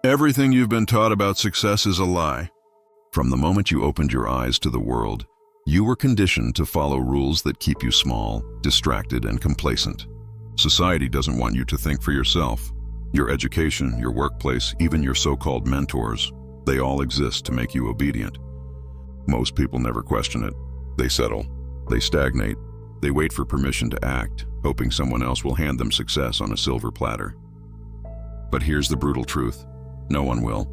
Everything you've been taught about success is a lie. From the moment you opened your eyes to the world, you were conditioned to follow rules that keep you small, distracted, and complacent. Society doesn't want you to think for yourself. Your education, your workplace, even your so-called mentors, they all exist to make you obedient. Most people never question it. They settle. They stagnate. They wait for permission to act, hoping someone else will hand them success on a silver platter. But here's the brutal truth. No one will.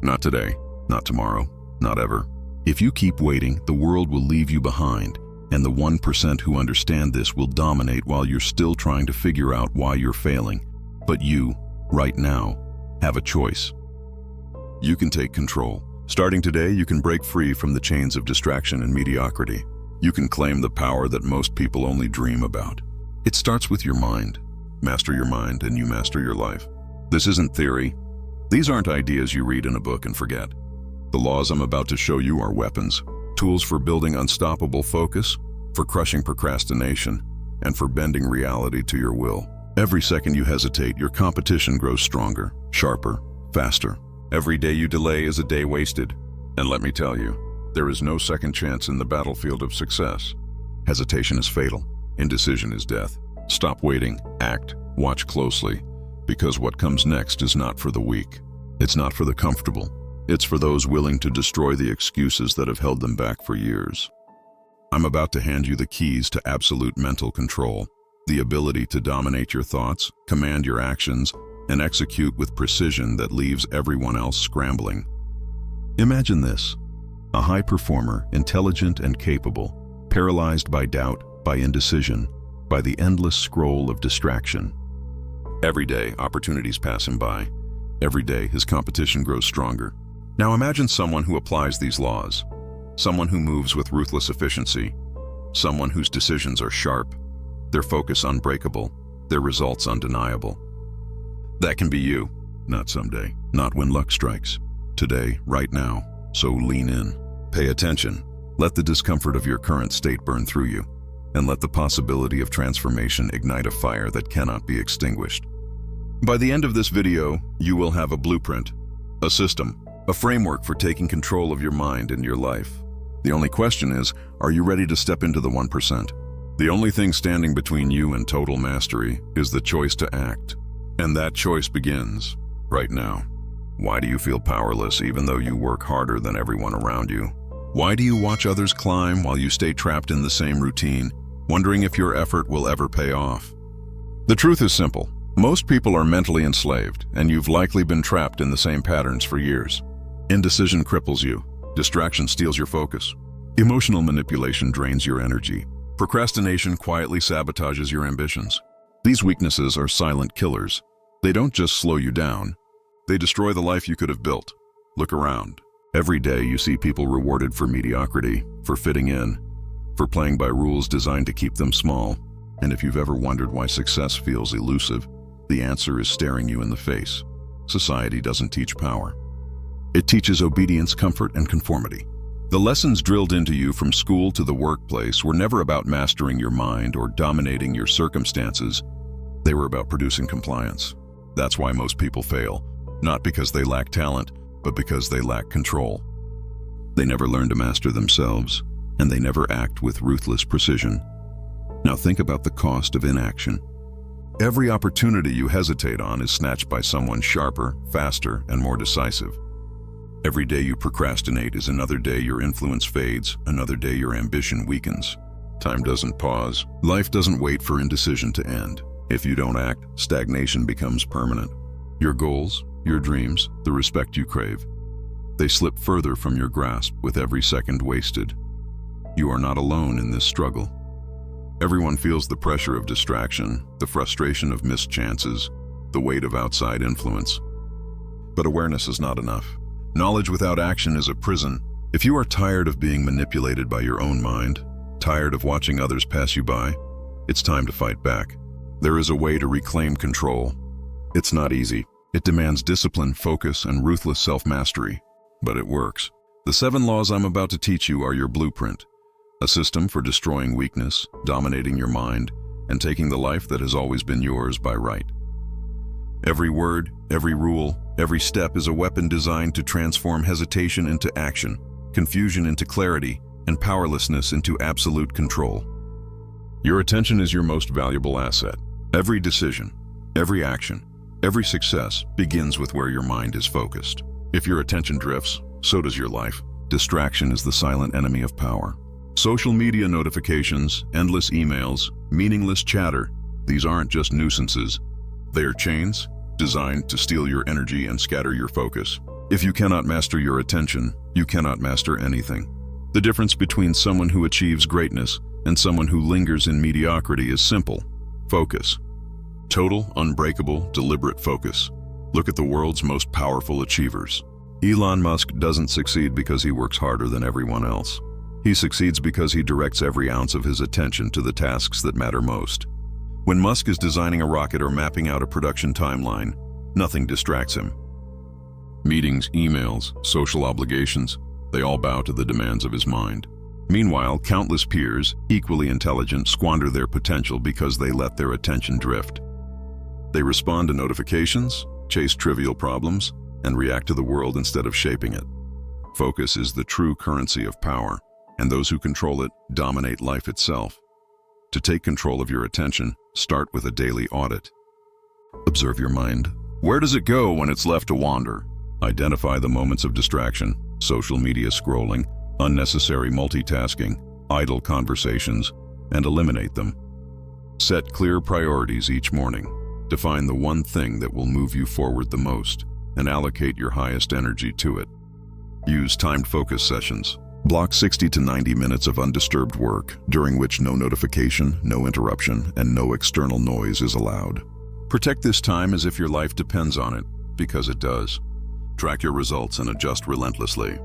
Not today, not tomorrow, not ever. If you keep waiting, the world will leave you behind, and the 1% who understand this will dominate while you're still trying to figure out why you're failing. But you, right now, have a choice. You can take control. Starting today, you can break free from the chains of distraction and mediocrity. You can claim the power that most people only dream about. It starts with your mind. Master your mind and you master your life. This isn't theory. These aren't ideas you read in a book and forget. The laws I'm about to show you are weapons, tools for building unstoppable focus, for crushing procrastination, and for bending reality to your will. Every second you hesitate, your competition grows stronger, sharper, faster. Every day you delay is a day wasted. And let me tell you, there is no second chance in the battlefield of success. Hesitation is fatal. Indecision is death. Stop waiting, act, watch closely, because what comes next is not for the weak. It's not for the comfortable. It's for those willing to destroy the excuses that have held them back for years. I'm about to hand you the keys to absolute mental control, the ability to dominate your thoughts, command your actions, and execute with precision that leaves everyone else scrambling. Imagine this: a high performer, intelligent and capable, paralyzed by doubt, by indecision, by the endless scroll of distraction. Every day, opportunities pass him by. Every day, his competition grows stronger. Now imagine someone who applies these laws, someone who moves with ruthless efficiency, someone whose decisions are sharp, their focus unbreakable, their results undeniable. That can be you, not someday, not when luck strikes. Today, right now, so lean in. Pay attention. Let the discomfort of your current state burn through you, and let the possibility of transformation ignite a fire that cannot be extinguished. By the end of this video, you will have a blueprint, a system, a framework for taking control of your mind and your life. The only question is, are you ready to step into the 1%? The only thing standing between you and total mastery is the choice to act. And that choice begins right now. Why do you feel powerless even though you work harder than everyone around you? Why do you watch others climb while you stay trapped in the same routine, wondering if your effort will ever pay off? The truth is simple. Most people are mentally enslaved, and you've likely been trapped in the same patterns for years. Indecision cripples you. Distraction steals your focus. Emotional manipulation drains your energy. Procrastination quietly sabotages your ambitions. These weaknesses are silent killers. They don't just slow you down. They destroy the life you could have built. Look around. Every day you see people rewarded for mediocrity, for fitting in, for playing by rules designed to keep them small. And if you've ever wondered why success feels elusive, the answer is staring you in the face. Society doesn't teach power. It teaches obedience, comfort, and conformity. The lessons drilled into you from school to the workplace were never about mastering your mind or dominating your circumstances. They were about producing compliance. That's why most people fail, not because they lack talent, but because they lack control. They never learn to master themselves, and they never act with ruthless precision. Now think about the cost of inaction. Every opportunity you hesitate on is snatched by someone sharper, faster, and more decisive. Every day you procrastinate is another day your influence fades, another day your ambition weakens. Time doesn't pause. Life doesn't wait for indecision to end. If you don't act, stagnation becomes permanent. Your goals, your dreams, the respect you crave, they slip further from your grasp with every second wasted. You are not alone in this struggle. Everyone feels the pressure of distraction, the frustration of missed chances, the weight of outside influence. But awareness is not enough. Knowledge without action is a prison. If you are tired of being manipulated by your own mind, tired of watching others pass you by, it's time to fight back. There is a way to reclaim control. It's not easy. It demands discipline, focus, and ruthless self-mastery. But it works. The 7 laws I'm about to teach you are your blueprint. A system for destroying weakness, dominating your mind, and taking the life that has always been yours by right. Every word, every rule, Every step is a weapon designed to transform hesitation into action, confusion into clarity, and powerlessness into absolute control. Your attention is your most valuable asset. Every decision, every action, every success begins with where your mind is focused. If your attention drifts, so does your life. Distraction is the silent enemy of power. Social media notifications, endless emails, meaningless chatter, these aren't just nuisances. They are chains designed to steal your energy and scatter your focus. If you cannot master your attention, you cannot master anything. The difference between someone who achieves greatness and someone who lingers in mediocrity is simple: focus. Total, unbreakable, deliberate focus. Look at the world's most powerful achievers. Elon Musk doesn't succeed because he works harder than everyone else. He succeeds because he directs every ounce of his attention to the tasks that matter most. When Musk is designing a rocket or mapping out a production timeline, nothing distracts him. Meetings, emails, social obligations, they all bow to the demands of his mind. Meanwhile, countless peers, equally intelligent, squander their potential because they let their attention drift. They respond to notifications, chase trivial problems, and react to the world instead of shaping it. Focus is the true currency of power, and those who control it dominate life itself. To take control of your attention, start with a daily audit. Observe your mind. Where does it go when it's left to wander? Identify the moments of distraction, social media scrolling, unnecessary multitasking, idle conversations, and eliminate them. Set clear priorities each morning. Define the one thing that will move you forward the most, and allocate your highest energy to it. Use timed focus sessions. Block 60 to 90 minutes of undisturbed work, during which no notification, no interruption, and no external noise is allowed. Protect this time as if your life depends on it, because it does. Track your results and adjust relentlessly.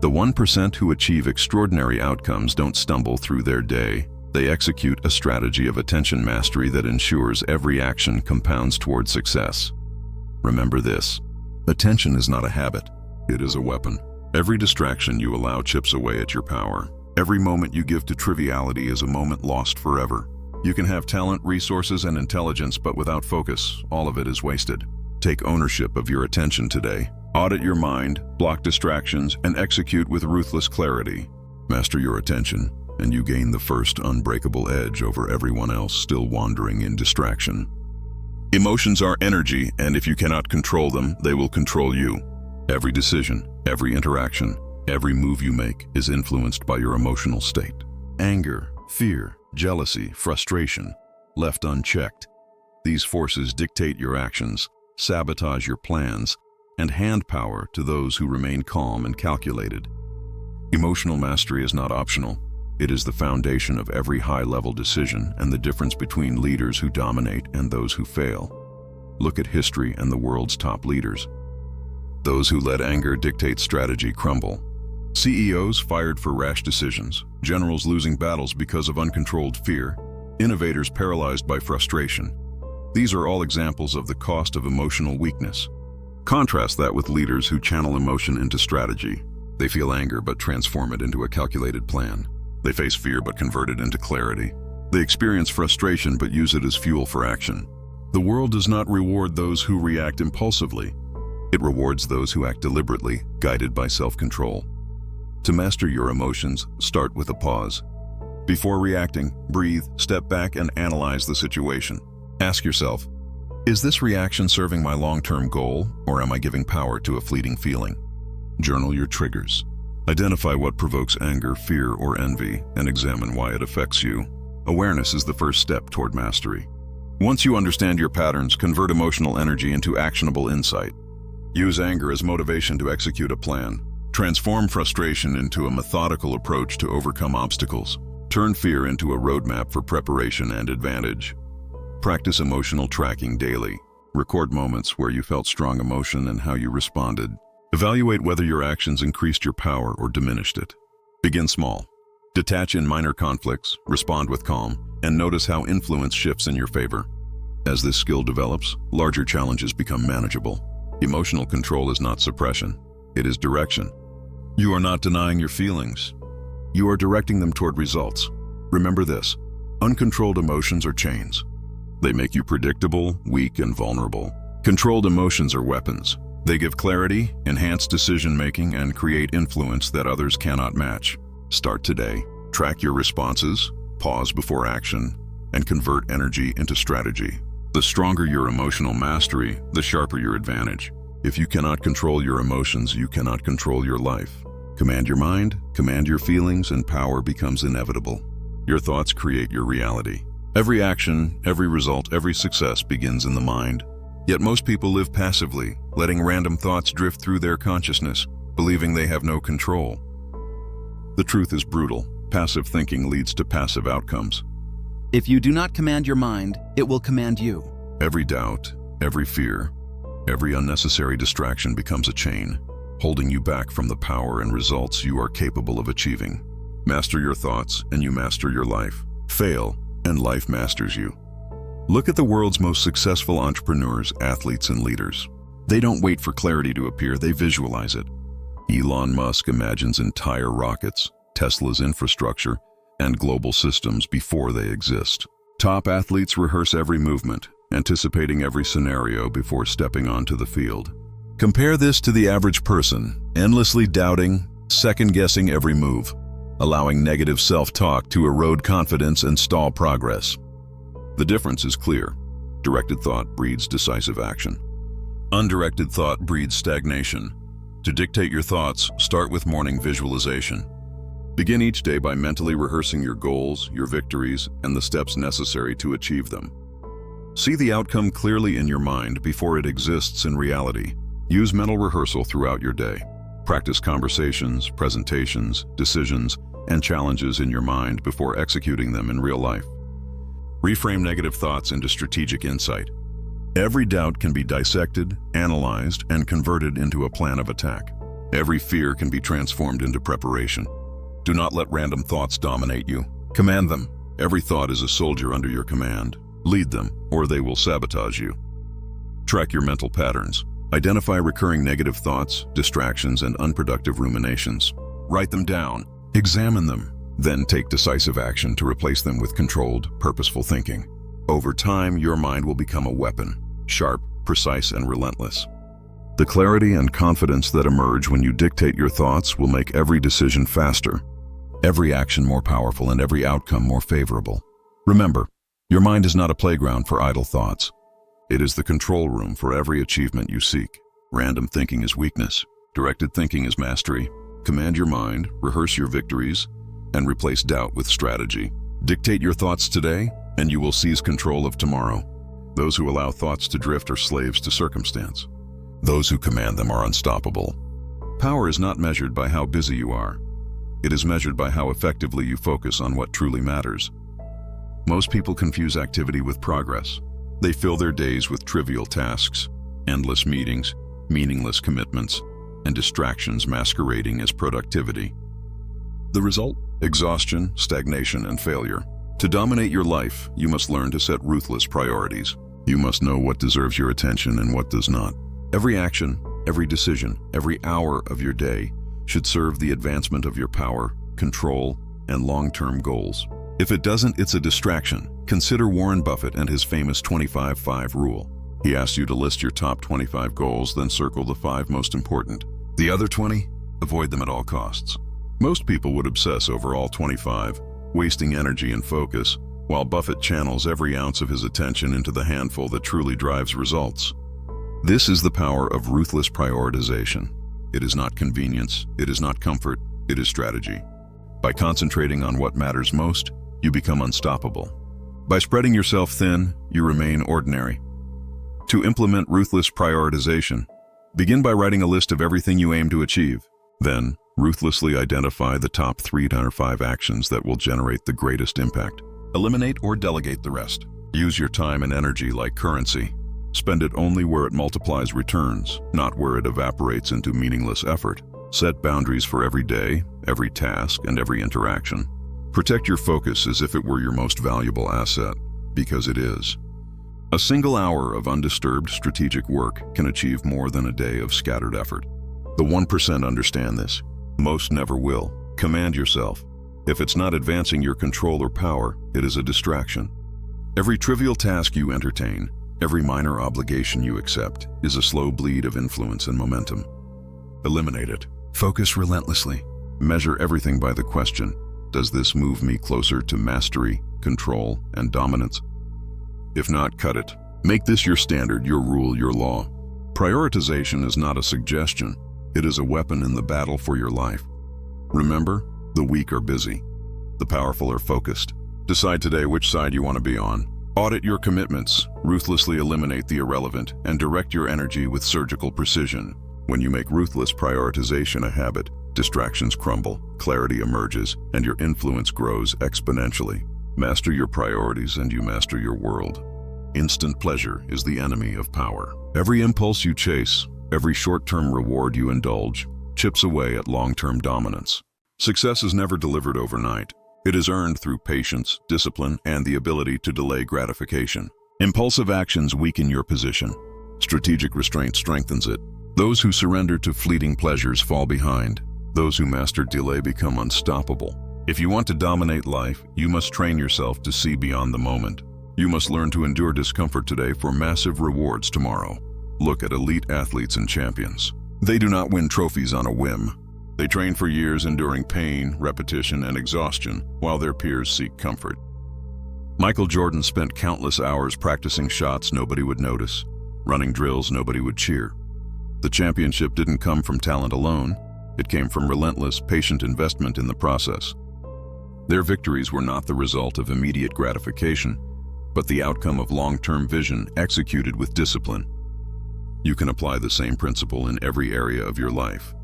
The 1% who achieve extraordinary outcomes don't stumble through their day. They execute a strategy of attention mastery that ensures every action compounds toward success. Remember this: attention is not a habit, it is a weapon. Every distraction you allow chips away at your power. Every moment you give to triviality is a moment lost forever. You can have talent, resources, and intelligence, but without focus, all of it is wasted. Take ownership of your attention today. Audit your mind, block distractions, and execute with ruthless clarity. Master your attention, and you gain the first unbreakable edge over everyone else still wandering in distraction. Emotions are energy, and if you cannot control them, they will control you. Every decision, every interaction, every move you make is influenced by your emotional state. Anger, fear, jealousy, frustration, left unchecked. These forces dictate your actions, sabotage your plans, and hand power to those who remain calm and calculated. Emotional mastery is not optional. It is the foundation of every high-level decision and the difference between leaders who dominate and those who fail. Look at history and the world's top leaders. Those who let anger dictate strategy crumble. CEOs fired for rash decisions, generals losing battles because of uncontrolled fear, innovators paralyzed by frustration. These are all examples of the cost of emotional weakness. Contrast that with leaders who channel emotion into strategy. They feel anger but transform it into a calculated plan. They face fear but convert it into clarity. They experience frustration but use it as fuel for action. The world does not reward those who react impulsively. It rewards those who act deliberately, guided by self-control. To master your emotions, start with a pause. Before reacting, breathe, step back, and analyze the situation. Ask yourself, is this reaction serving my long-term goal, or am I giving power to a fleeting feeling? Journal your triggers. Identify what provokes anger, fear, or envy, and examine why it affects you. Awareness is the first step toward mastery. Once you understand your patterns, convert emotional energy into actionable insight. Use anger as motivation to execute a plan. Transform frustration into a methodical approach to overcome obstacles. Turn fear into a roadmap for preparation and advantage. Practice emotional tracking daily. Record moments where you felt strong emotion and how you responded. Evaluate whether your actions increased your power or diminished it. Begin small. Detach in minor conflicts, respond with calm, and notice how influence shifts in your favor. As this skill develops, larger challenges become manageable. Emotional control is not suppression, it is direction. You are not denying your feelings. You are directing them toward results. Remember this: uncontrolled emotions are chains. They make you predictable, weak, and vulnerable. Controlled emotions are weapons. They give clarity, enhance decision-making, and create influence that others cannot match. Start today. Track your responses, pause before action, and convert energy into strategy. The stronger your emotional mastery, the sharper your advantage. If you cannot control your emotions, you cannot control your life. Command your mind, command your feelings, and power becomes inevitable. Your thoughts create your reality. Every action, every result, every success begins in the mind. Yet most people live passively, letting random thoughts drift through their consciousness, believing they have no control. The truth is brutal. Passive thinking leads to passive outcomes. If you do not command your mind, it will command you. Every doubt, every fear, every unnecessary distraction becomes a chain, holding you back from the power and results you are capable of achieving. Master your thoughts, and you master your life. Fail, and life masters you. Look at the world's most successful entrepreneurs, athletes, and leaders. They don't wait for clarity to appear, they visualize it. Elon Musk imagines entire rockets, Tesla's infrastructure, and global systems before they exist. Top athletes rehearse every movement, anticipating every scenario before stepping onto the field. Compare this to the average person, endlessly doubting, second-guessing every move, allowing negative self-talk to erode confidence and stall progress. The difference is clear. Directed thought breeds decisive action. Undirected thought breeds stagnation. To dictate your thoughts, start with morning visualization. Begin each day by mentally rehearsing your goals, your victories, and the steps necessary to achieve them. See the outcome clearly in your mind before it exists in reality. Use mental rehearsal throughout your day. Practice conversations, presentations, decisions, and challenges in your mind before executing them in real life. Reframe negative thoughts into strategic insight. Every doubt can be dissected, analyzed, and converted into a plan of attack. Every fear can be transformed into preparation. Do not let random thoughts dominate you. Command them. Every thought is a soldier under your command. Lead them, or they will sabotage you. Track your mental patterns. Identify recurring negative thoughts, distractions, and unproductive ruminations. Write them down. Examine them. Then take decisive action to replace them with controlled, purposeful thinking. Over time, your mind will become a weapon, sharp, precise, and relentless. The clarity and confidence that emerge when you dictate your thoughts will make every decision faster, every action more powerful, and every outcome more favorable. Remember, your mind is not a playground for idle thoughts. It is the control room for every achievement you seek. Random thinking is weakness. Directed thinking is mastery. Command your mind, rehearse your victories, and replace doubt with strategy. Dictate your thoughts today, and you will seize control of tomorrow. Those who allow thoughts to drift are slaves to circumstance. Those who command them are unstoppable. Power is not measured by how busy you are. It is measured by how effectively you focus on what truly matters. Most people confuse activity with progress. They fill their days with trivial tasks, endless meetings, meaningless commitments, and distractions masquerading as productivity. The result? Exhaustion, stagnation, and failure. To dominate your life, you must learn to set ruthless priorities. You must know what deserves your attention and what does not. Every action, every decision, every hour of your day should serve the advancement of your power, control, and long-term goals. If it doesn't, it's a distraction. Consider Warren Buffett and his famous 25-5 rule. He asks you to list your top 25 goals, then circle the 5 most important. The other 20? Avoid them at all costs. Most people would obsess over all 25, wasting energy and focus, while Buffett channels every ounce of his attention into the handful that truly drives results. This is the power of ruthless prioritization. It is not convenience, it is not comfort, it is strategy. By concentrating on what matters most, you become unstoppable. By spreading yourself thin, you remain ordinary. To implement ruthless prioritization, begin by writing a list of everything you aim to achieve. Then, ruthlessly identify the top 3 to 5 actions that will generate the greatest impact. Eliminate or delegate the rest. Use your time and energy like currency. Spend it only where it multiplies returns, not where it evaporates into meaningless effort. Set boundaries for every day, every task, and every interaction. Protect your focus as if it were your most valuable asset, because it is. A single hour of undisturbed strategic work can achieve more than a day of scattered effort. The 1% understand this. Most never will. Command yourself. If it's not advancing your control or power, it is a distraction. Every trivial task you entertain, Every minor obligation you accept is a slow bleed of influence and momentum. Eliminate it. Focus relentlessly. Measure everything by the question, does this move me closer to mastery, control, and dominance? If not, cut it. Make this your standard, your rule, your law. Prioritization is not a suggestion. It is a weapon in the battle for your life. Remember, the weak are busy. The powerful are focused. Decide today which side you want to be on. Audit your commitments, ruthlessly eliminate the irrelevant, and direct your energy with surgical precision. When you make ruthless prioritization a habit, distractions crumble, clarity emerges, and your influence grows exponentially. Master your priorities and you master your world. Instant pleasure is the enemy of power. Every impulse you chase, every short-term reward you indulge, chips away at long-term dominance. Success is never delivered overnight. It is earned through patience, discipline, and the ability to delay gratification. Impulsive actions weaken your position. Strategic restraint strengthens it. Those who surrender to fleeting pleasures fall behind. Those who master delay become unstoppable. If you want to dominate life, you must train yourself to see beyond the moment. You must learn to endure discomfort today for massive rewards tomorrow. Look at elite athletes and champions. They do not win trophies on a whim. They train for years enduring pain, repetition, and exhaustion while their peers seek comfort. Michael Jordan spent countless hours practicing shots nobody would notice, running drills nobody would cheer. The championship didn't come from talent alone. It came from relentless, patient investment in the process. Their victories were not the result of immediate gratification, but the outcome of long-term vision executed with discipline. You can apply the same principle in every area of your life.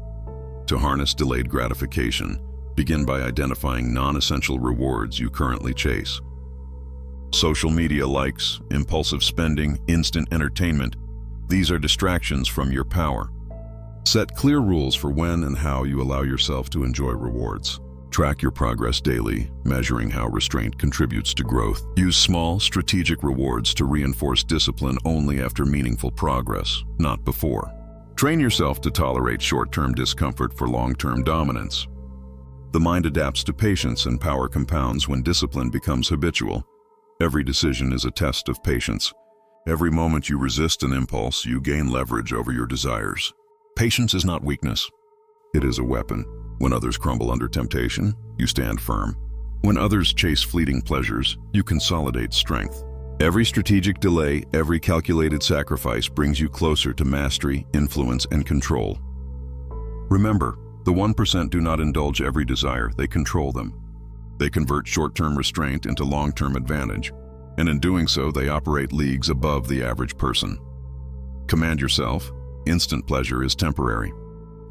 To harness delayed gratification, begin by identifying non-essential rewards you currently chase. Social media likes, impulsive spending, instant entertainment, these are distractions from your power. Set clear rules for when and how you allow yourself to enjoy rewards. Track your progress daily, measuring how restraint contributes to growth. Use small, strategic rewards to reinforce discipline only after meaningful progress, not before. Train yourself to tolerate short-term discomfort for long-term dominance. The mind adapts to patience and power compounds when discipline becomes habitual. Every decision is a test of patience. Every moment you resist an impulse, you gain leverage over your desires. Patience is not weakness. It is a weapon. When others crumble under temptation, you stand firm. When others chase fleeting pleasures, you consolidate strength. Every strategic delay, every calculated sacrifice brings you closer to mastery, influence, and control. Remember, the 1% do not indulge every desire, they control them. They convert short-term restraint into long-term advantage, and in doing so, they operate leagues above the average person. Command yourself. Instant pleasure is temporary.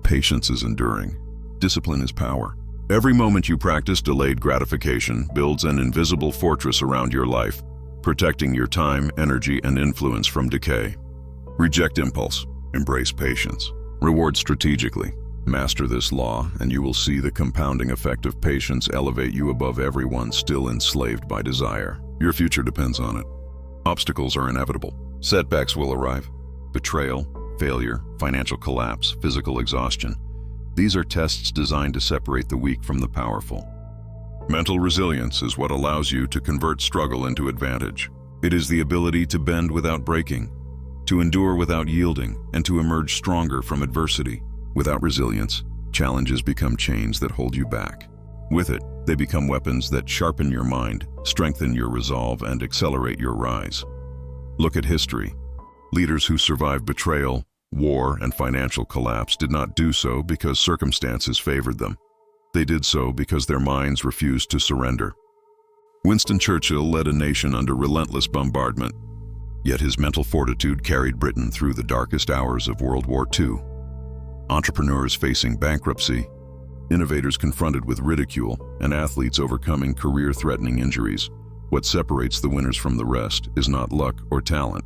Patience is enduring. Discipline is power. Every moment you practice delayed gratification builds an invisible fortress around your life, protecting your time, energy, and influence from decay. Reject impulse. Embrace patience. Reward strategically. Master this law, and you will see the compounding effect of patience elevate you above everyone still enslaved by desire. Your future depends on it. Obstacles are inevitable. Setbacks will arrive. Betrayal, failure, financial collapse, physical exhaustion. These are tests designed to separate the weak from the powerful. Mental resilience is what allows you to convert struggle into advantage. It is the ability to bend without breaking, to endure without yielding, and to emerge stronger from adversity. Without resilience, challenges become chains that hold you back. With it, they become weapons that sharpen your mind, strengthen your resolve, and accelerate your rise. Look at history. Leaders who survived betrayal, war, and financial collapse did not do so because circumstances favored them. They did so because their minds refused to surrender. Winston Churchill led a nation under relentless bombardment, yet his mental fortitude carried Britain through the darkest hours of World War II. Entrepreneurs facing bankruptcy, innovators confronted with ridicule, and athletes overcoming career-threatening injuries. What separates the winners from the rest is not luck or talent.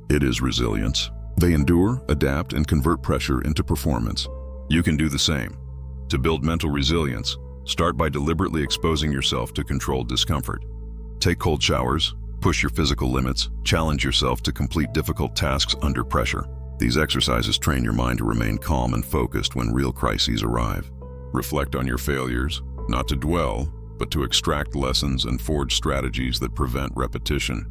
It is resilience. They endure, adapt, and convert pressure into performance. You can do the same. To build mental resilience, start by deliberately exposing yourself to controlled discomfort. Take cold showers, push your physical limits, challenge yourself to complete difficult tasks under pressure. These exercises train your mind to remain calm and focused when real crises arrive. Reflect on your failures, not to dwell, but to extract lessons and forge strategies that prevent repetition.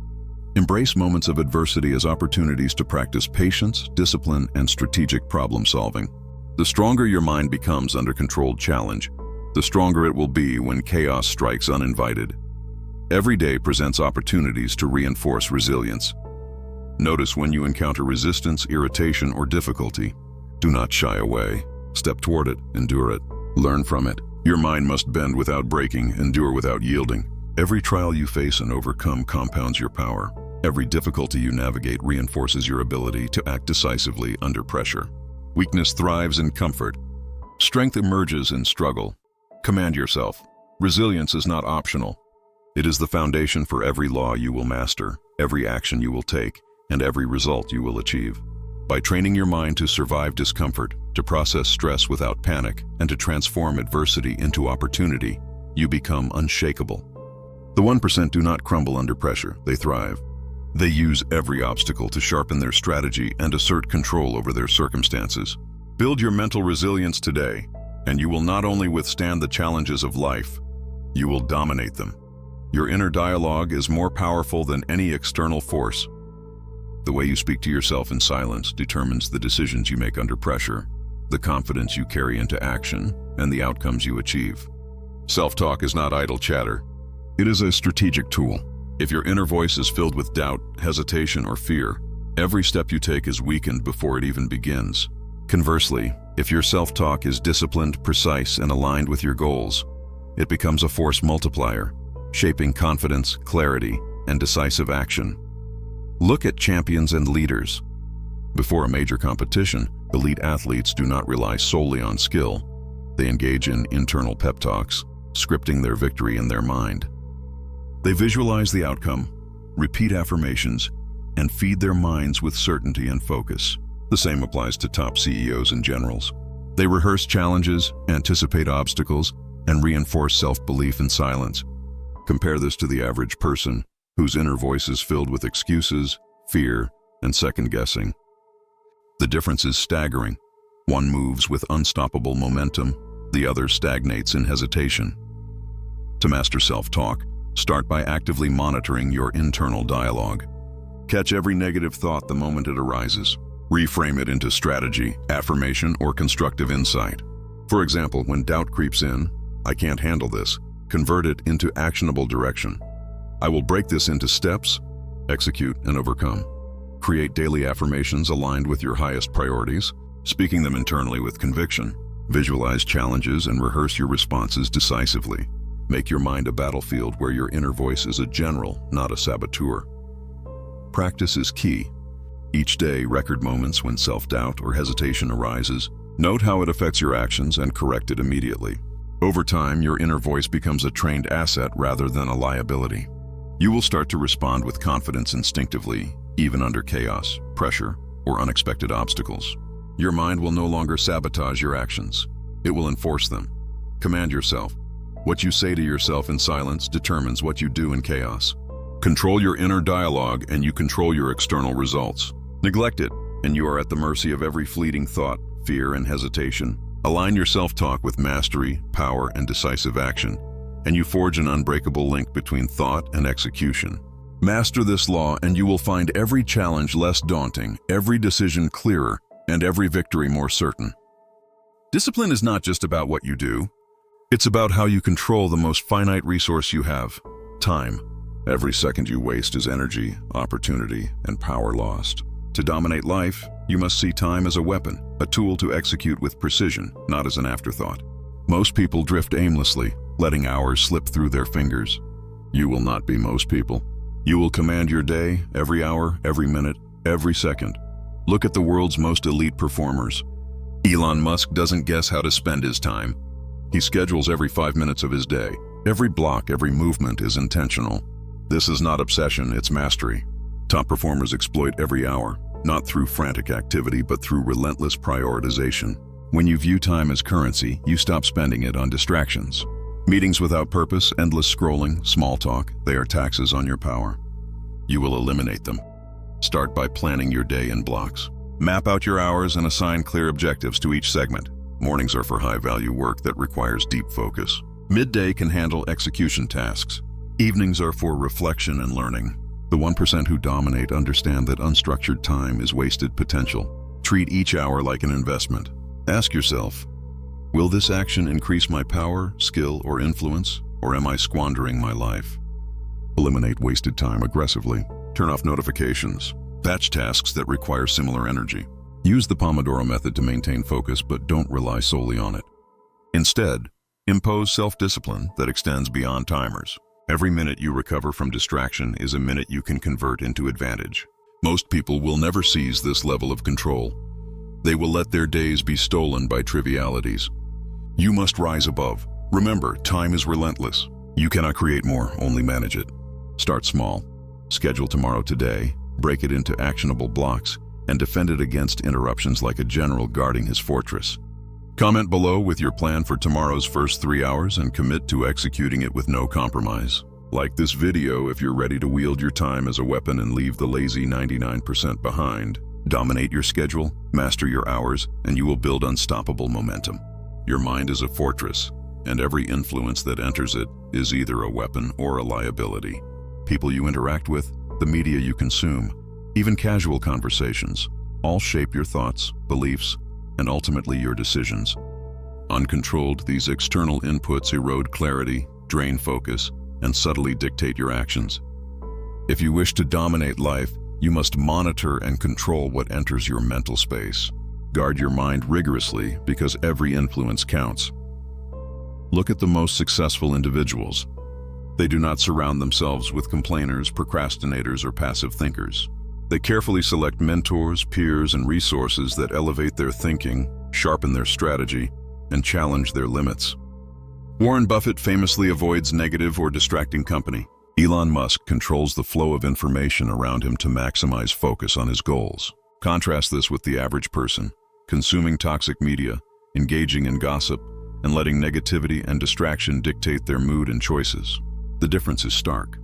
Embrace moments of adversity as opportunities to practice patience, discipline, and strategic problem solving. The stronger your mind becomes under controlled challenge, the stronger it will be when chaos strikes uninvited. Every day presents opportunities to reinforce resilience. Notice when you encounter resistance, irritation, or difficulty. Do not shy away. Step toward it, endure it, learn from it. Your mind must bend without breaking, endure without yielding. Every trial you face and overcome compounds your power. Every difficulty you navigate reinforces your ability to act decisively under pressure. Weakness thrives in comfort. Strength emerges in struggle. Command yourself. Resilience is not optional. It is the foundation for every law you will master, every action you will take, and every result you will achieve. By training your mind to survive discomfort, to process stress without panic, and to transform adversity into opportunity, you become unshakable. The 1% do not crumble under pressure, they thrive. They use every obstacle to sharpen their strategy and assert control over their circumstances. Build your mental resilience today, and you will not only withstand the challenges of life, you will dominate them. Your inner dialogue is more powerful than any external force. The way you speak to yourself in silence determines the decisions you make under pressure, the confidence you carry into action, and the outcomes you achieve. Self-talk is not idle chatter. It is a strategic tool. If your inner voice is filled with doubt, hesitation, or fear, every step you take is weakened before it even begins. Conversely, if your self-talk is disciplined, precise, and aligned with your goals, it becomes a force multiplier, shaping confidence, clarity, and decisive action. Look at champions and leaders. Before a major competition, elite athletes do not rely solely on skill. They engage in internal pep talks, scripting their victory in their mind. They visualize the outcome, repeat affirmations, and feed their minds with certainty and focus. The same applies to top CEOs and generals. They rehearse challenges, anticipate obstacles, and reinforce self-belief in silence. Compare this to the average person, whose inner voice is filled with excuses, fear, and second-guessing. The difference is staggering. One moves with unstoppable momentum, the other stagnates in hesitation. To master self-talk, start by actively monitoring your internal dialogue. Catch every negative thought the moment it arises. Reframe it into strategy, affirmation, or constructive insight. For example, when doubt creeps in, "I can't handle this," convert it into actionable direction. "I will break this into steps, execute, and overcome." Create daily affirmations aligned with your highest priorities, speaking them internally with conviction. Visualize challenges and rehearse your responses decisively. Make your mind a battlefield where your inner voice is a general, not a saboteur. Practice is key. Each day, record moments when self-doubt or hesitation arises. Note how it affects your actions and correct it immediately. Over time, your inner voice becomes a trained asset rather than a liability. You will start to respond with confidence instinctively, even under chaos, pressure, or unexpected obstacles. Your mind will no longer sabotage your actions. It will enforce them. Command yourself. What you say to yourself in silence determines what you do in chaos. Control your inner dialogue and you control your external results. Neglect it, and you are at the mercy of every fleeting thought, fear, and hesitation. Align your self-talk with mastery, power, and decisive action, and you forge an unbreakable link between thought and execution. Master this law and you will find every challenge less daunting, every decision clearer, and every victory more certain. Discipline is not just about what you do. It's about how you control the most finite resource you have, time. Every second you waste is energy, opportunity, and power lost. To dominate life, you must see time as a weapon, a tool to execute with precision, not as an afterthought. Most people drift aimlessly, letting hours slip through their fingers. You will not be most people. You will command your day, every hour, every minute, every second. Look at the world's most elite performers. Elon Musk doesn't guess how to spend his time. He schedules every 5 minutes of his day. Every block, every movement is intentional. This is not obsession, it's mastery. Top performers exploit every hour, not through frantic activity, but through relentless prioritization. When you view time as currency, you stop spending it on distractions. Meetings without purpose, endless scrolling, small talk, they are taxes on your power. You will eliminate them. Start by planning your day in blocks. Map out your hours and assign clear objectives to each segment. Mornings are for high-value work that requires deep focus. Midday can handle execution tasks. Evenings are for reflection and learning. The 1% who dominate understand that unstructured time is wasted potential. Treat each hour like an investment. Ask yourself, will this action increase my power, skill, or influence, or am I squandering my life? Eliminate wasted time aggressively. Turn off notifications. Batch tasks that require similar energy. Use the Pomodoro method to maintain focus, but don't rely solely on it. Instead, impose self-discipline that extends beyond timers. Every minute you recover from distraction is a minute you can convert into advantage. Most people will never seize this level of control. They will let their days be stolen by trivialities. You must rise above. Remember, time is relentless. You cannot create more, only manage it. Start small. Schedule tomorrow today, break it into actionable blocks, and defend it against interruptions like a general guarding his fortress. Comment below with your plan for tomorrow's first 3 hours and commit to executing it with no compromise. Like this video if you're ready to wield your time as a weapon and leave the lazy 99% behind. Dominate your schedule, master your hours, and you will build unstoppable momentum. Your mind is a fortress, and every influence that enters it is either a weapon or a liability. People you interact with, the media you consume, even casual conversations, all shape your thoughts, beliefs, and ultimately your decisions. Uncontrolled, these external inputs erode clarity, drain focus, and subtly dictate your actions. If you wish to dominate life, you must monitor and control what enters your mental space. Guard your mind rigorously because every influence counts. Look at the most successful individuals. They do not surround themselves with complainers, procrastinators, or passive thinkers. They carefully select mentors, peers, and resources that elevate their thinking, sharpen their strategy, and challenge their limits. Warren Buffett famously avoids negative or distracting company. Elon Musk controls the flow of information around him to maximize focus on his goals. Contrast this with the average person, consuming toxic media, engaging in gossip, and letting negativity and distraction dictate their mood and choices. The difference is stark.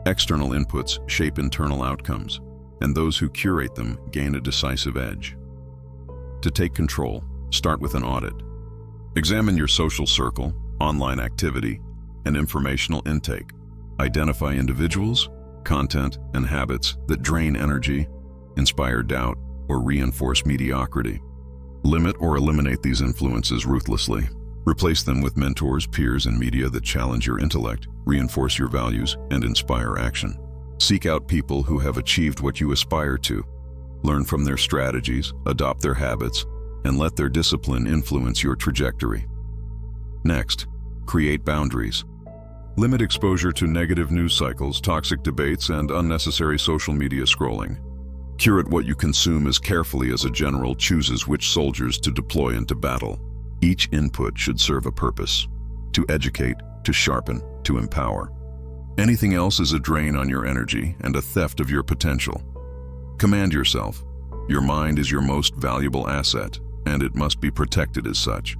External inputs shape internal outcomes, and those who curate them gain a decisive edge. To take control, start with an audit. Examine your social circle, online activity, and informational intake. Identify individuals, content, and habits that drain energy, inspire doubt, or reinforce mediocrity. Limit or eliminate these influences ruthlessly. Replace them with mentors, peers, and media that challenge your intellect, reinforce your values, and inspire action. Seek out people who have achieved what you aspire to. Learn from their strategies, adopt their habits, and let their discipline influence your trajectory. Next, create boundaries. Limit exposure to negative news cycles, toxic debates, and unnecessary social media scrolling. Curate what you consume as carefully as a general chooses which soldiers to deploy into battle. Each input should serve a purpose: to educate, to sharpen, to empower. Anything else is a drain on your energy and a theft of your potential. Command yourself. Your mind is your most valuable asset, and it must be protected as such.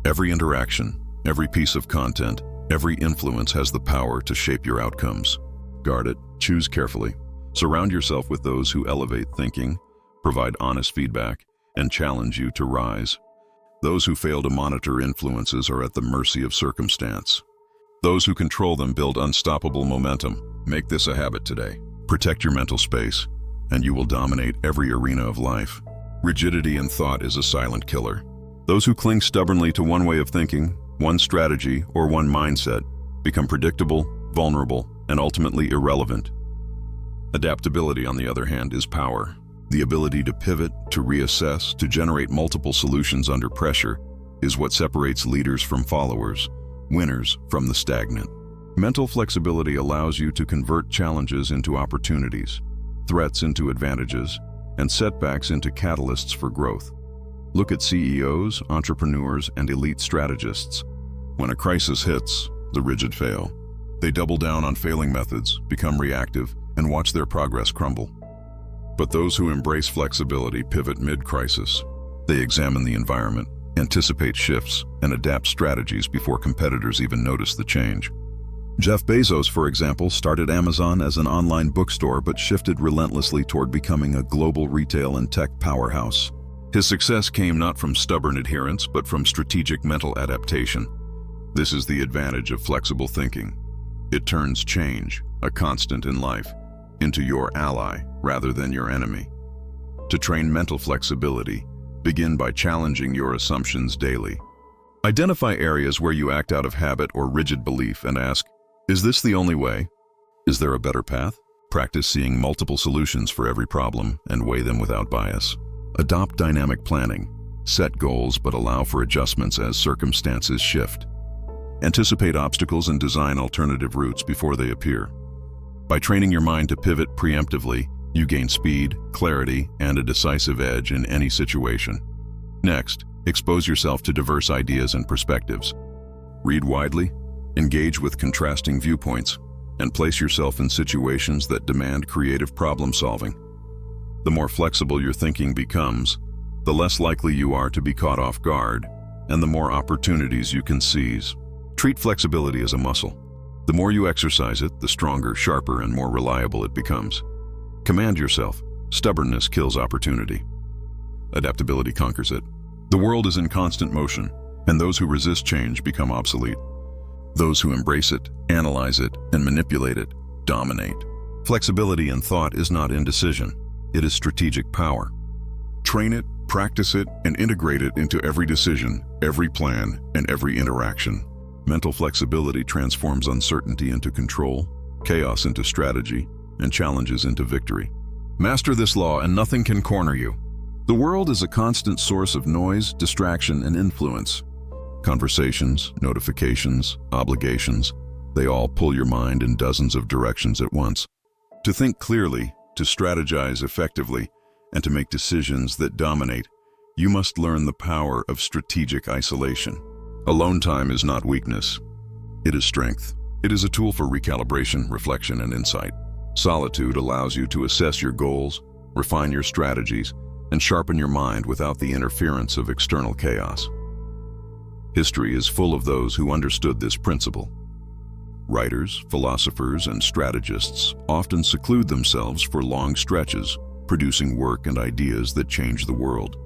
Every interaction, every piece of content, every influence has the power to shape your outcomes. Guard it, choose carefully. Surround yourself with those who elevate thinking, provide honest feedback, and challenge you to rise. Those who fail to monitor influences are at the mercy of circumstance. Those who control them build unstoppable momentum. Make this a habit today. Protect your mental space, and you will dominate every arena of life. Rigidity in thought is a silent killer. Those who cling stubbornly to one way of thinking, one strategy, or one mindset become predictable, vulnerable, and ultimately irrelevant. Adaptability, on the other hand, is power. The ability to pivot, to reassess, to generate multiple solutions under pressure is what separates leaders from followers, winners from the stagnant. Mental flexibility allows you to convert challenges into opportunities, threats into advantages, and setbacks into catalysts for growth. Look at CEOs, entrepreneurs, and elite strategists. When a crisis hits, the rigid fail. They double down on failing methods, become reactive, and watch their progress crumble. But those who embrace flexibility pivot mid-crisis. They examine the environment, anticipate shifts, and adapt strategies before competitors even notice the change. Jeff Bezos, for example, started Amazon as an online bookstore but shifted relentlessly toward becoming a global retail and tech powerhouse. His success came not from stubborn adherence, but from strategic mental adaptation. This is the advantage of flexible thinking. It turns change, a constant in life, into your ally rather than your enemy. To train mental flexibility, begin by challenging your assumptions daily. Identify areas where you act out of habit or rigid belief and ask, is this the only way? Is there a better path? Practice seeing multiple solutions for every problem and weigh them without bias. Adopt dynamic planning. Set goals but allow for adjustments as circumstances shift. Anticipate obstacles and design alternative routes before they appear. By training your mind to pivot preemptively, you gain speed, clarity, and a decisive edge in any situation. Next, expose yourself to diverse ideas and perspectives. Read widely, engage with contrasting viewpoints, and place yourself in situations that demand creative problem-solving. The more flexible your thinking becomes, the less likely you are to be caught off guard, and the more opportunities you can seize. Treat flexibility as a muscle. The more you exercise it, the stronger, sharper, and more reliable it becomes. Command yourself. Stubbornness kills opportunity. Adaptability conquers it. The world is in constant motion, and those who resist change become obsolete. Those who embrace it, analyze it, and manipulate it dominate. Flexibility in thought is not indecision. It is strategic power. Train it, practice it, and integrate it into every decision, every plan, and every interaction. Mental flexibility transforms uncertainty into control, chaos into strategy, and challenges into victory. Master this law and nothing can corner you. The world is a constant source of noise, distraction, and influence. Conversations, notifications, obligations, they all pull your mind in dozens of directions at once. To think clearly, to strategize effectively, and to make decisions that dominate, you must learn the power of strategic isolation. Alone time is not weakness. It is strength. It is a tool for recalibration, reflection, and insight. Solitude allows you to assess your goals, refine your strategies, and sharpen your mind without the interference of external chaos. History is full of those who understood this principle. Writers, philosophers, and strategists often seclude themselves for long stretches, producing work and ideas that change the world.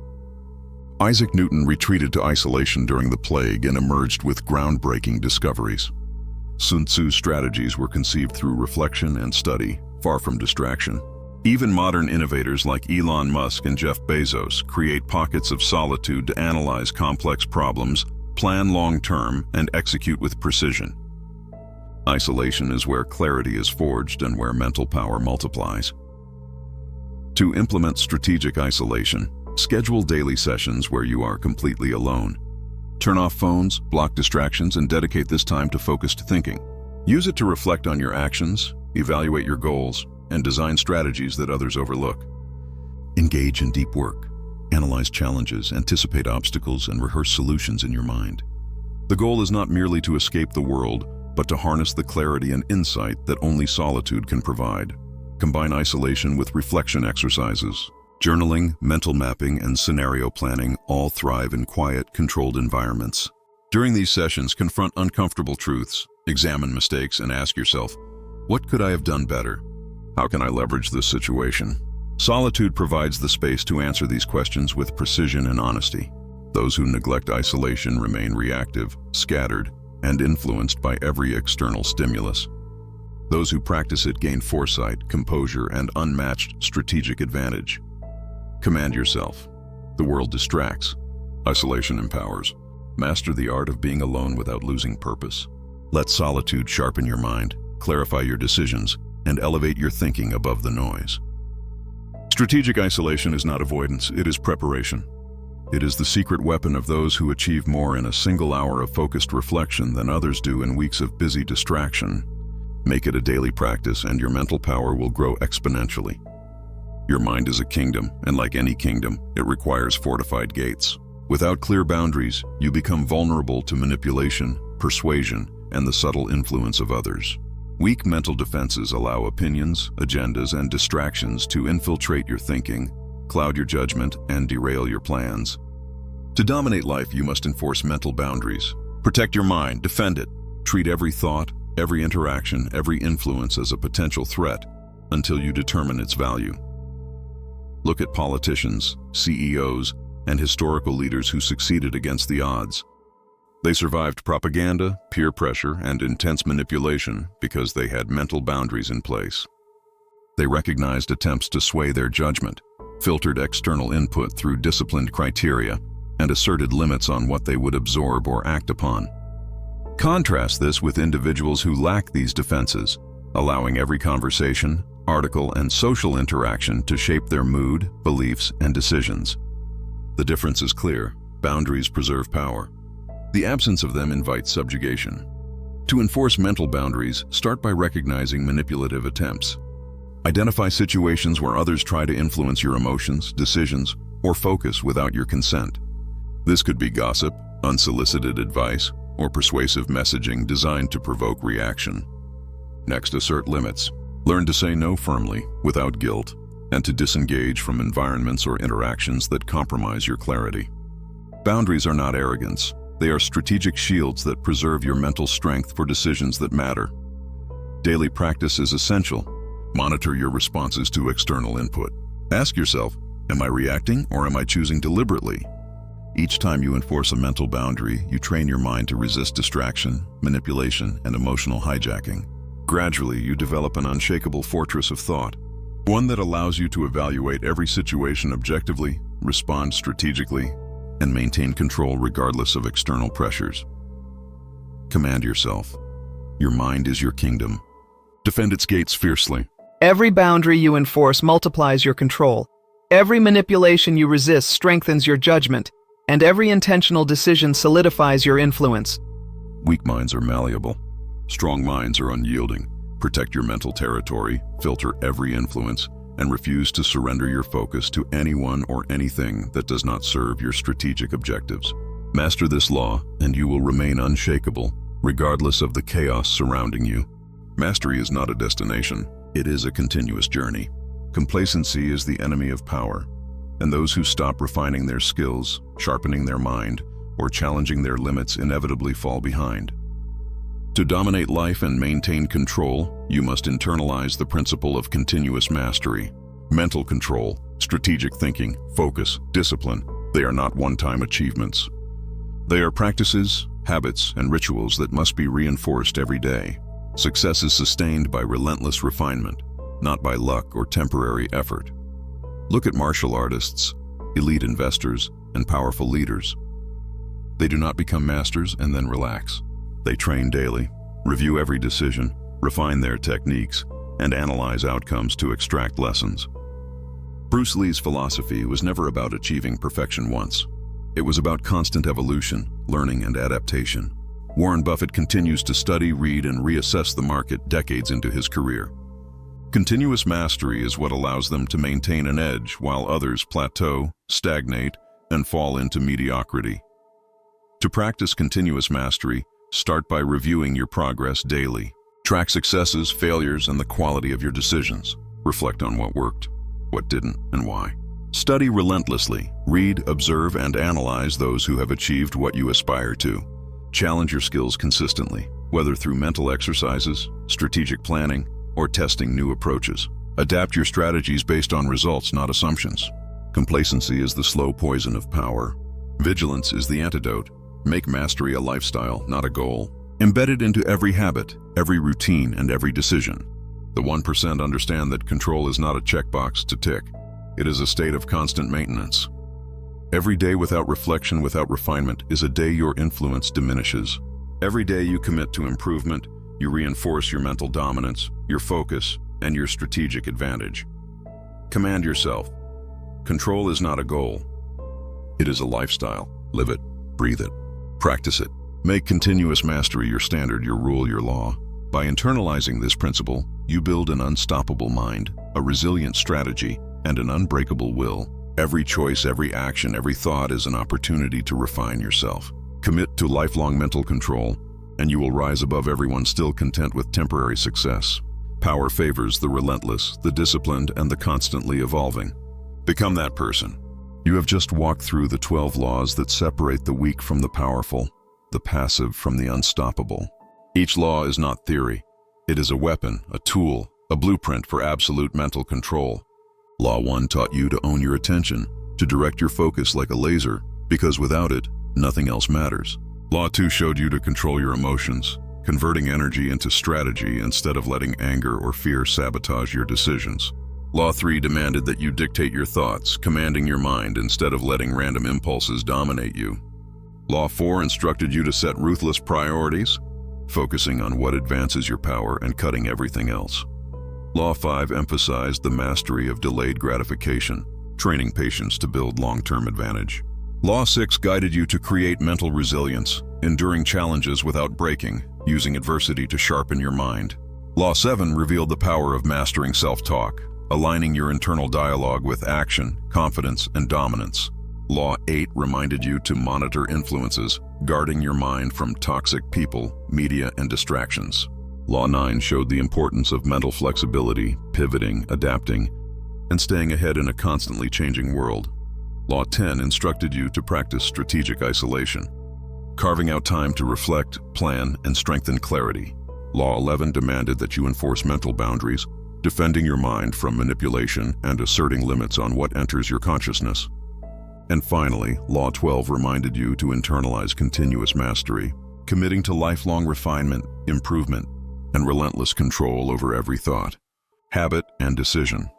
Isaac Newton retreated to isolation during the plague and emerged with groundbreaking discoveries. Sun Tzu's strategies were conceived through reflection and study, far from distraction. Even modern innovators like Elon Musk and Jeff Bezos create pockets of solitude to analyze complex problems, plan long-term, and execute with precision. Isolation is where clarity is forged and where mental power multiplies. To implement strategic isolation, schedule daily sessions where you are completely alone. Turn off phones, block distractions, and dedicate this time to focused thinking. Use it to reflect on your actions, evaluate your goals, and design strategies that others overlook. Engage in deep work. Analyze challenges, anticipate obstacles, and rehearse solutions in your mind. The goal is not merely to escape the world, but to harness the clarity and insight that only solitude can provide. Combine isolation with reflection exercises. Journaling, mental mapping, and scenario planning all thrive in quiet, controlled environments. During these sessions, confront uncomfortable truths, examine mistakes, and ask yourself, what could I have done better? How can I leverage this situation? Solitude provides the space to answer these questions with precision and honesty. Those who neglect isolation remain reactive, scattered, and influenced by every external stimulus. Those who practice it gain foresight, composure, and unmatched strategic advantage. Command yourself. The world distracts. Isolation empowers. Master the art of being alone without losing purpose. Let solitude sharpen your mind, clarify your decisions, and elevate your thinking above the noise. Strategic isolation is not avoidance, it is preparation. It is the secret weapon of those who achieve more in a single hour of focused reflection than others do in weeks of busy distraction. Make it a daily practice and your mental power will grow exponentially. Your mind is a kingdom, and like any kingdom, it requires fortified gates. Without clear boundaries, you become vulnerable to manipulation, persuasion, and the subtle influence of others. Weak mental defenses allow opinions, agendas, and distractions to infiltrate your thinking, cloud your judgment, and derail your plans. To dominate life, you must enforce mental boundaries. Protect your mind, defend it. Treat every thought, every interaction, every influence as a potential threat until you determine its value. Look at politicians, CEOs, and historical leaders who succeeded against the odds. They survived propaganda, peer pressure, and intense manipulation because they had mental boundaries in place. They recognized attempts to sway their judgment, filtered external input through disciplined criteria, and asserted limits on what they would absorb or act upon. Contrast this with individuals who lack these defenses, allowing every conversation, article, and social interaction to shape their mood, beliefs, and decisions. The difference is clear. Boundaries preserve power. The absence of them invites subjugation. To enforce mental boundaries, start by recognizing manipulative attempts. Identify situations where others try to influence your emotions, decisions, or focus without your consent. This could be gossip, unsolicited advice, or persuasive messaging designed to provoke reaction. Next, assert limits. Learn to say no firmly, without guilt, and to disengage from environments or interactions that compromise your clarity. Boundaries are not arrogance. They are strategic shields that preserve your mental strength for decisions that matter. Daily practice is essential. Monitor your responses to external input. Ask yourself, am I reacting or am I choosing deliberately? Each time you enforce a mental boundary, you train your mind to resist distraction, manipulation, and emotional hijacking. Gradually, you develop an unshakable fortress of thought, one that allows you to evaluate every situation objectively, respond strategically, and maintain control regardless of external pressures. Command yourself. Your mind is your kingdom. Defend its gates fiercely. Every boundary you enforce multiplies your control. Every manipulation you resist strengthens your judgment, and every intentional decision solidifies your influence. Weak minds are malleable. Strong minds are unyielding. Protect your mental territory, filter every influence, and refuse to surrender your focus to anyone or anything that does not serve your strategic objectives. Master this law, and you will remain unshakable, regardless of the chaos surrounding you. Mastery is not a destination. It is a continuous journey. Complacency is the enemy of power, and those who stop refining their skills, sharpening their mind, or challenging their limits inevitably fall behind. To dominate life and maintain control, you must internalize the principle of continuous mastery. Mental control, strategic thinking, focus, discipline, they are not one-time achievements. They are practices, habits, and rituals that must be reinforced every day. Success is sustained by relentless refinement, not by luck or temporary effort. Look at martial artists, elite investors, and powerful leaders. They do not become masters and then relax. They train daily, review every decision, refine their techniques, and analyze outcomes to extract lessons. Bruce Lee's philosophy was never about achieving perfection once. It was about constant evolution, learning, and adaptation. Warren Buffett continues to study, read, and reassess the market decades into his career. Continuous mastery is what allows them to maintain an edge while others plateau, stagnate, and fall into mediocrity. To practice continuous mastery, start by reviewing your progress daily. Track successes, failures, and the quality of your decisions. Reflect on what worked, what didn't, and why. Study relentlessly. Read, observe, and analyze those who have achieved what you aspire to. Challenge your skills consistently, whether through mental exercises, strategic planning, or testing new approaches. Adapt your strategies based on results, not assumptions. Complacency is the slow poison of power. Vigilance is the antidote. Make mastery a lifestyle, not a goal. Embed it into every habit, every routine, and every decision. The 1% understand that control is not a checkbox to tick. It is a state of constant maintenance. Every day without reflection, without refinement, is a day your influence diminishes. Every day you commit to improvement, you reinforce your mental dominance, your focus, and your strategic advantage. Command yourself. Control is not a goal. It is a lifestyle. Live it, breathe it, practice it. Make continuous mastery your standard, your rule, your law. By internalizing this principle, you build an unstoppable mind, a resilient strategy, and an unbreakable will. Every choice, every action, every thought is an opportunity to refine yourself. Commit to lifelong mental control, and you will rise above everyone still content with temporary success. Power favors the relentless, the disciplined, and the constantly evolving. Become that person. You have just walked through the 12 laws that separate the weak from the powerful, the passive from the unstoppable. Each law is not theory. It is a weapon, a tool, a blueprint for absolute mental control. Law 1 taught you to own your attention, to direct your focus like a laser, because without it, nothing else matters. Law 2 showed you to control your emotions, converting energy into strategy instead of letting anger or fear sabotage your decisions. Law 3 demanded that you dictate your thoughts, commanding your mind instead of letting random impulses dominate you. Law 4 instructed you to set ruthless priorities, focusing on what advances your power and cutting everything else. Law 5 emphasized the mastery of delayed gratification, training patience to build long-term advantage. Law 6 guided you to create mental resilience, enduring challenges without breaking, using adversity to sharpen your mind. Law 7 revealed the power of mastering self-talk, aligning your internal dialogue with action, confidence, and dominance. Law 8 reminded you to monitor influences, guarding your mind from toxic people, media, and distractions. Law 9 showed the importance of mental flexibility, pivoting, adapting, and staying ahead in a constantly changing world. Law 10 instructed you to practice strategic isolation, carving out time to reflect, plan, and strengthen clarity. Law 11 demanded that you enforce mental boundaries, defending your mind from manipulation and asserting limits on what enters your consciousness. And finally, Law 12 reminded you to internalize continuous mastery, committing to lifelong refinement, improvement, and relentless control over every thought, habit, and decision.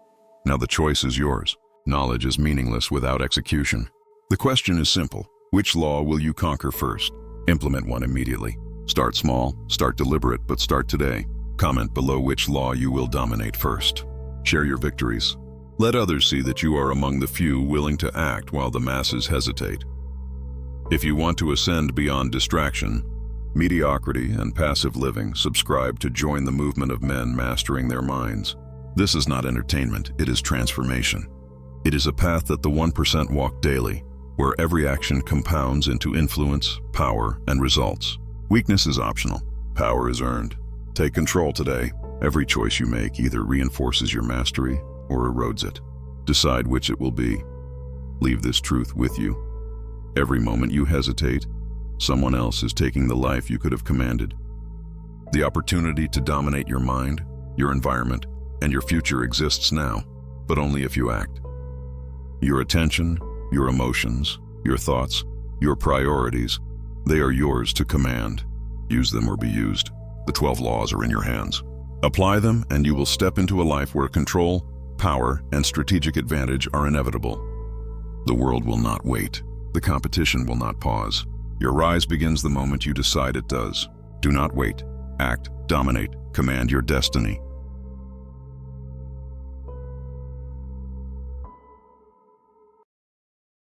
Now the choice is yours. Knowledge is meaningless without execution. The question is simple. Which law will you conquer first? Implement one immediately. Start small, start deliberate, but start today. Comment below which law you will dominate first. Share your victories. Let others see that you are among the few willing to act while the masses hesitate. If you want to ascend beyond distraction, mediocrity, and passive living, subscribe to join the movement of men mastering their minds. This is not entertainment, it is transformation. It is a path that the 1% walk daily, where every action compounds into influence, power, and results. Weakness is optional. Power is earned. Take control today. Every choice you make either reinforces your mastery or erodes it. Decide which it will be. Leave this truth with you. Every moment you hesitate, someone else is taking the life you could have commanded. The opportunity to dominate your mind, your environment, and your future exists now, but only if you act. Your attention, your emotions, your thoughts, your priorities, they are yours to command. Use them or be used. The 12 laws are in your hands. Apply them and you will step into a life where control, power, and strategic advantage are inevitable. The world will not wait. The competition will not pause. Your rise begins the moment you decide it does. Do not wait. Act, dominate, command your destiny.